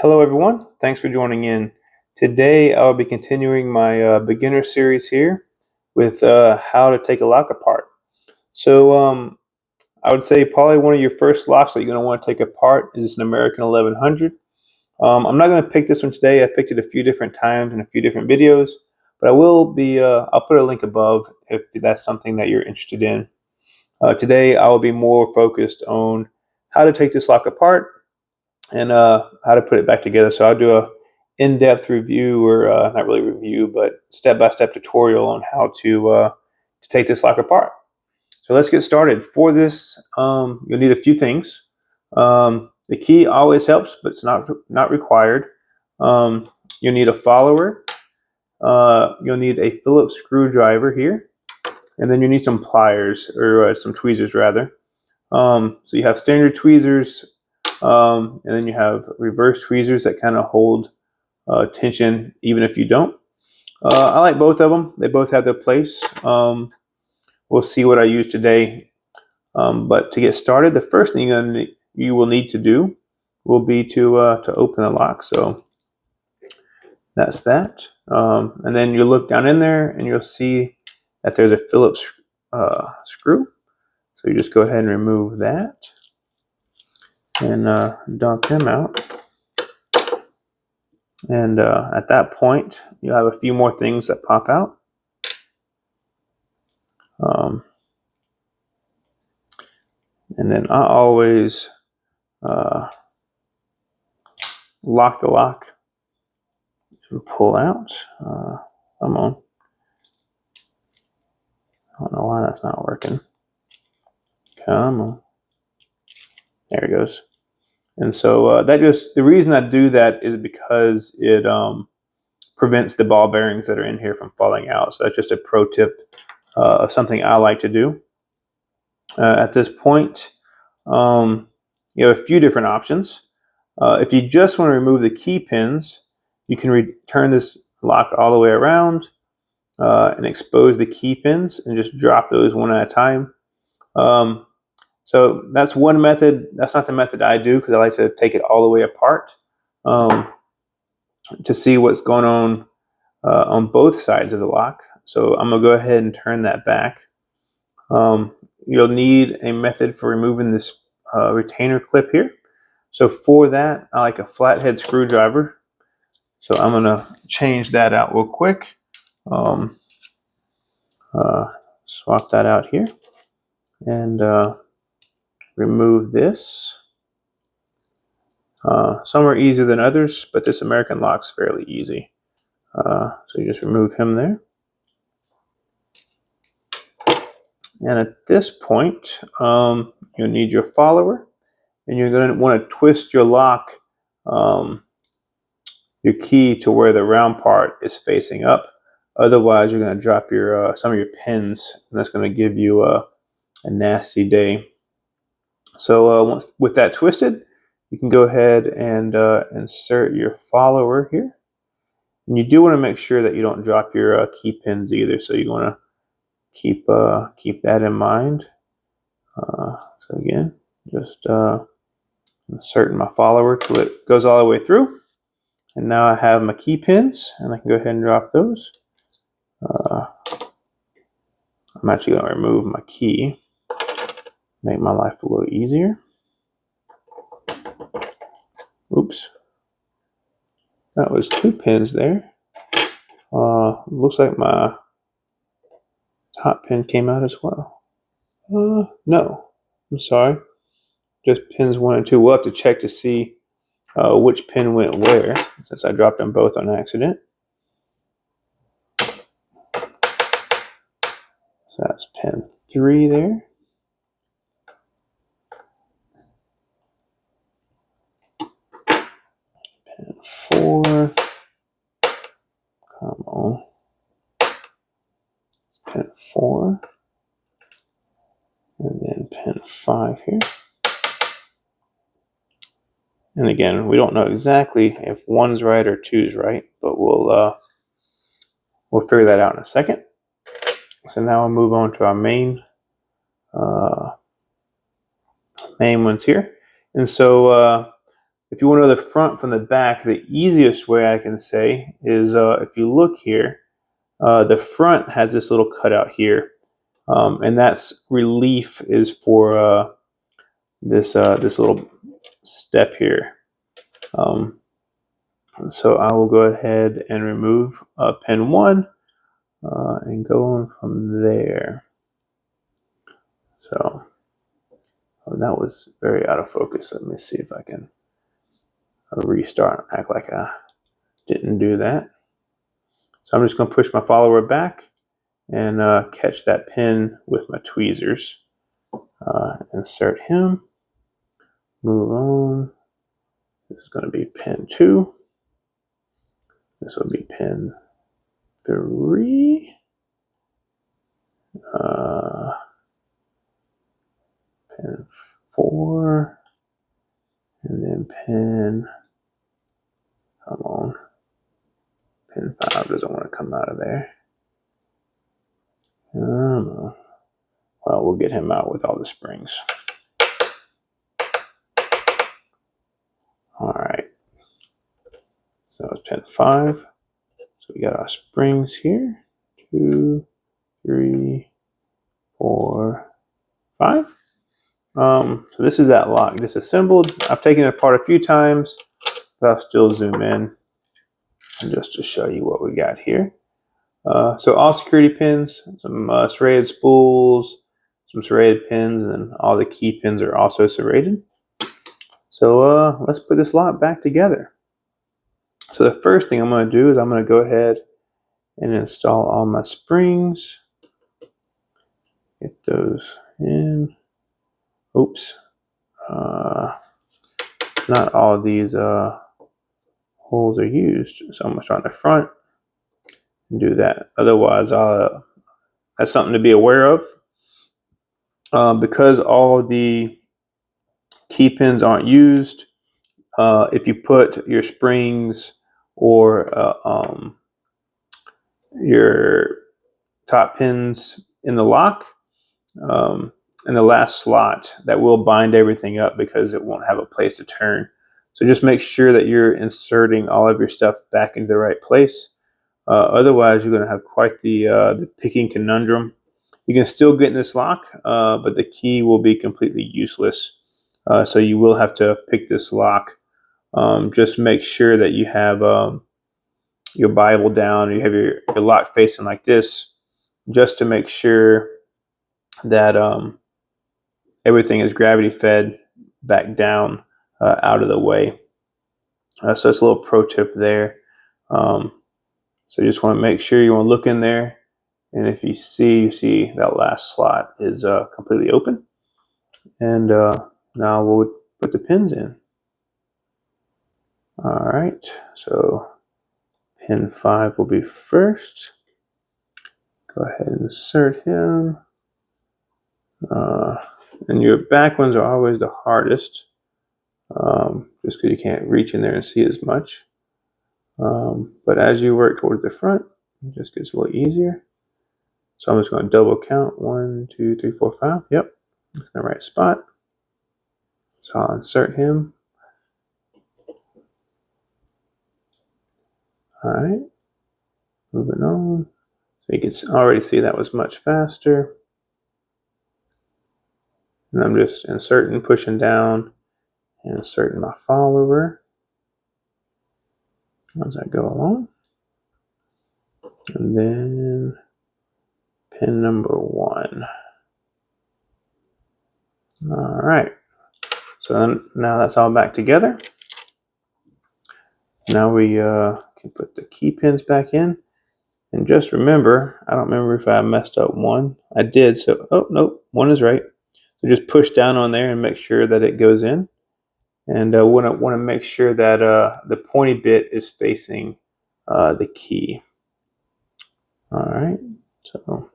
Hello everyone, thanks for joining in. Today I'll be continuing my beginner series here with how to take a lock apart. So I would say probably one of your first locks that you're going to want to take apart is an American 1100. I'm not going to pick this one today. I picked it a few different times in a few different videos, but I'll put a link above if that's something that you're interested in. Today I will be more focused on how to take this lock apart and how to put it back together. So I'll do a in-depth review, or not really review, but step-by-step tutorial on how to take this lock apart. So let's get started. For this, you'll need a few things. The key always helps, but it's not required. You'll need a follower. You'll need a Phillips screwdriver here, and then you need some pliers, or some tweezers rather. So you have standard tweezers. And then you have reverse tweezers that kind of hold tension even if you don't. I like both of them. They both have their place. We'll see what I use today. But to get started, the first thing you will need to do will be to open the lock. So that's that. And then you look down in there and you'll see that there's a Phillips screw. So you just go ahead and remove that and dump him out. And at that point, you'll have a few more things that pop out. And then I always lock the lock and pull out. Come on. I don't know why that's not working. Come on. There it goes. And so the reason I do that is because it prevents the ball bearings that are in here from falling out. So that's just a pro tip of something I like to do. At this point, you have a few different options. If you just want to remove the key pins, you can turn this lock all the way around and expose the key pins and just drop those one at a time. So that's one method. That's not the method I do, because I like to take it all the way apart to see what's going on both sides of the lock. So I'm going to go ahead and turn that back. You'll need a method for removing this retainer clip here. So for that, I like a flathead screwdriver. So I'm going to change that out real quick. Swap that out here and remove this. Some are easier than others, but this American lock's fairly easy. So you just remove him there. And at this point, you'll need your follower, and you're going to want to twist your lock, your key, to where the round part is facing up. Otherwise, you're going to drop your some of your pins, and that's going to give you a nasty day. So once with that twisted, you can go ahead and insert your follower here. And you do want to make sure that you don't drop your key pins either. So you want to keep that in mind. So again, just inserting my follower till it goes all the way through. And now I have my key pins, and I can go ahead and drop those. I'm actually going to remove my key, make my life a little easier. Oops. That was 2 pins there. Looks like my top pin came out as well. No, I'm sorry. Just pins 1 and 2. We'll have to check to see which pin went where, since I dropped them both on accident. So that's pin 3 there. Pin 4. Come on. Pin 4. And then pin 5 here. And again, we don't know exactly if 1's right or 2's right, but we'll figure that out in a second. So now we'll move on to our main ones here. And so if you want to know the front from the back, the easiest way I can say is if you look here, the front has this little cutout here, and that's relief is for this little step here. So I will go ahead and remove pin 1 and go on from there. So that was very out of focus. Let me see if I can restart and act like I didn't do that. So I'm just going to push my follower back and catch that pin with my tweezers. Insert him. Move on. This is going to be pin 2. This will be pin 3. Pin 4. And then pin, come on, pin 5 doesn't want to come out of there. Well, we'll get him out with all the springs. All right, so it's pin 5. So we got our springs here, 2, 3, 4, 5. So this is that lock disassembled. I've taken it apart a few times, but I'll still zoom in just to show you what we got here. So all security pins, some serrated spools, some serrated pins, and all the key pins are also serrated. So let's put this lock back together. So the first thing I'm going to do is I'm going to go ahead and install all my springs. Get those in. Oops. Not all of these holes are used. So I'm going to start in the front and do that. Otherwise, that's something to be aware of. Because all the key pins aren't used, if you put your springs or your top pins in the lock, in the last slot, that will bind everything up because it won't have a place to turn. So just make sure that you're inserting all of your stuff back into the right place. Otherwise, you're going to have quite the picking conundrum. You can still get in this lock, but the key will be completely useless. So you will have to pick this lock. Just make sure that you have your Bible down, or you have your lock facing like this, just to make sure that everything is gravity fed back down out of the way. So it's a little pro tip there. So you just want to make sure you want to look in there, and if you see that last slot is completely open. And now we'll put the pins in. All right, so pin 5 will be first. Go ahead and insert him. And your back ones are always the hardest, just because you can't reach in there and see as much. But as you work towards the front, it just gets a little easier. So I'm just going to double count. 1, 2, 3, 4, 5. Yep, that's in the right spot. So I'll insert him. All right, moving on. So you can already see that was much faster. And I'm just inserting, pushing down, and inserting my follower as I go along. And then pin number 1. All right. So now that's all back together. Now we can put the key pins back in. And just remember, I don't remember if I messed up one. I did. So, oh, nope, 1 is right. So just push down on there and make sure that it goes in. And want to make sure that the pointy bit is facing the key. All right. So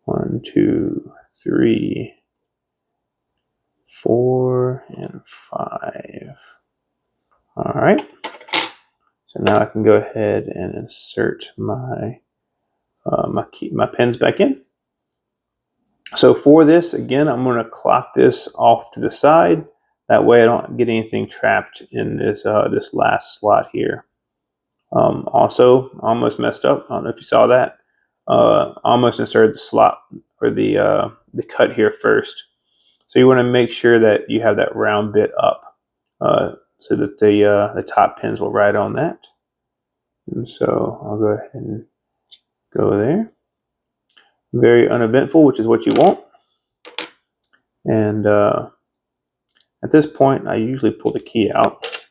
1, 2, 3, 4, and 5. All right. So now I can go ahead and insert my my pins back in. So for this, again, I'm going to clock this off to the side. That way I don't get anything trapped in this this last slot here. Also, almost messed up. I don't know if you saw that. Almost inserted the slot or the cut here first. So you want to make sure that you have that round bit up so that the top pins will ride on that. And so I'll go ahead and go there. Very uneventful, which is what you want. And at this point, I usually pull the key out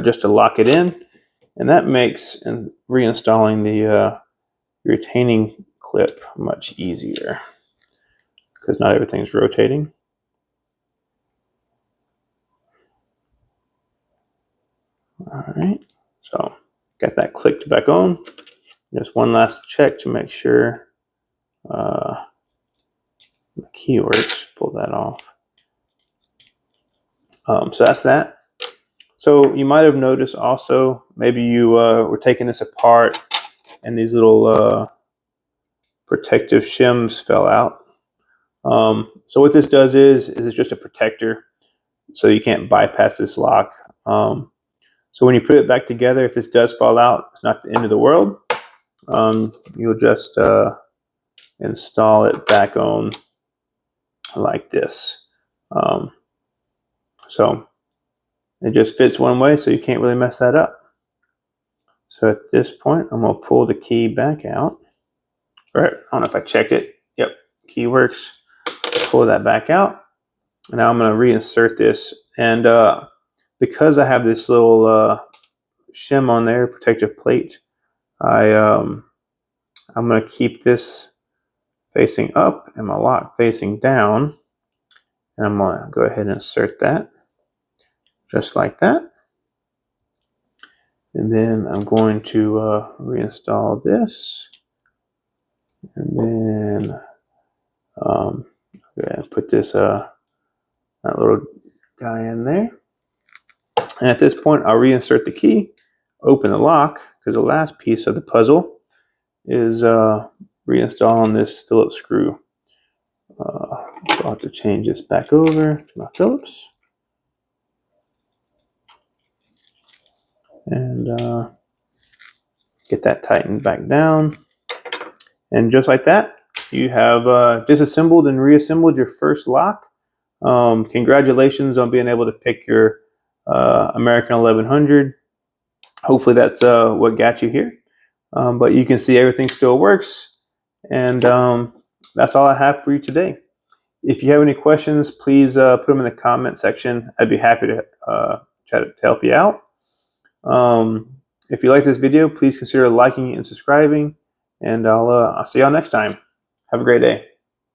just to lock it in. And that makes reinstalling the retaining clip much easier because not everything's rotating. All right, so got that clicked back on. Just one last check to make sure the key works. Pull that off. So that's that. So you might have noticed also, maybe you were taking this apart and these little protective shims fell out. So what this does is it's just a protector, so you can't bypass this lock. So when you put it back together, if this does fall out, it's not the end of the world. You'll just install it back on like this. So it just fits one way, so you can't really mess that up. So at this point, I'm going to pull the key back out. All right, I don't know if I checked it. Yep, key works. Pull that back out. And now I'm going to reinsert this. And because I have this little shim on there, protective plate, I'm going to keep this facing up and my lock facing down. And I'm going to go ahead and insert that just like that. And then I'm going to reinstall this. And then go ahead and put this that little guy in there. And at this point, I'll reinsert the key, open the lock, because the last piece of the puzzle is reinstalling this Phillips screw. So I'll have to change this back over to my Phillips. And get that tightened back down. And just like that, you have disassembled and reassembled your first lock. Congratulations on being able to pick your American 1100. Hopefully that's what got you here. But you can see everything still works. And that's all I have for you today. If you have any questions, please put them in the comment section. I'd be happy to try to help you out. If you like this video, please consider liking and subscribing. And I'll see y'all next time. Have a great day.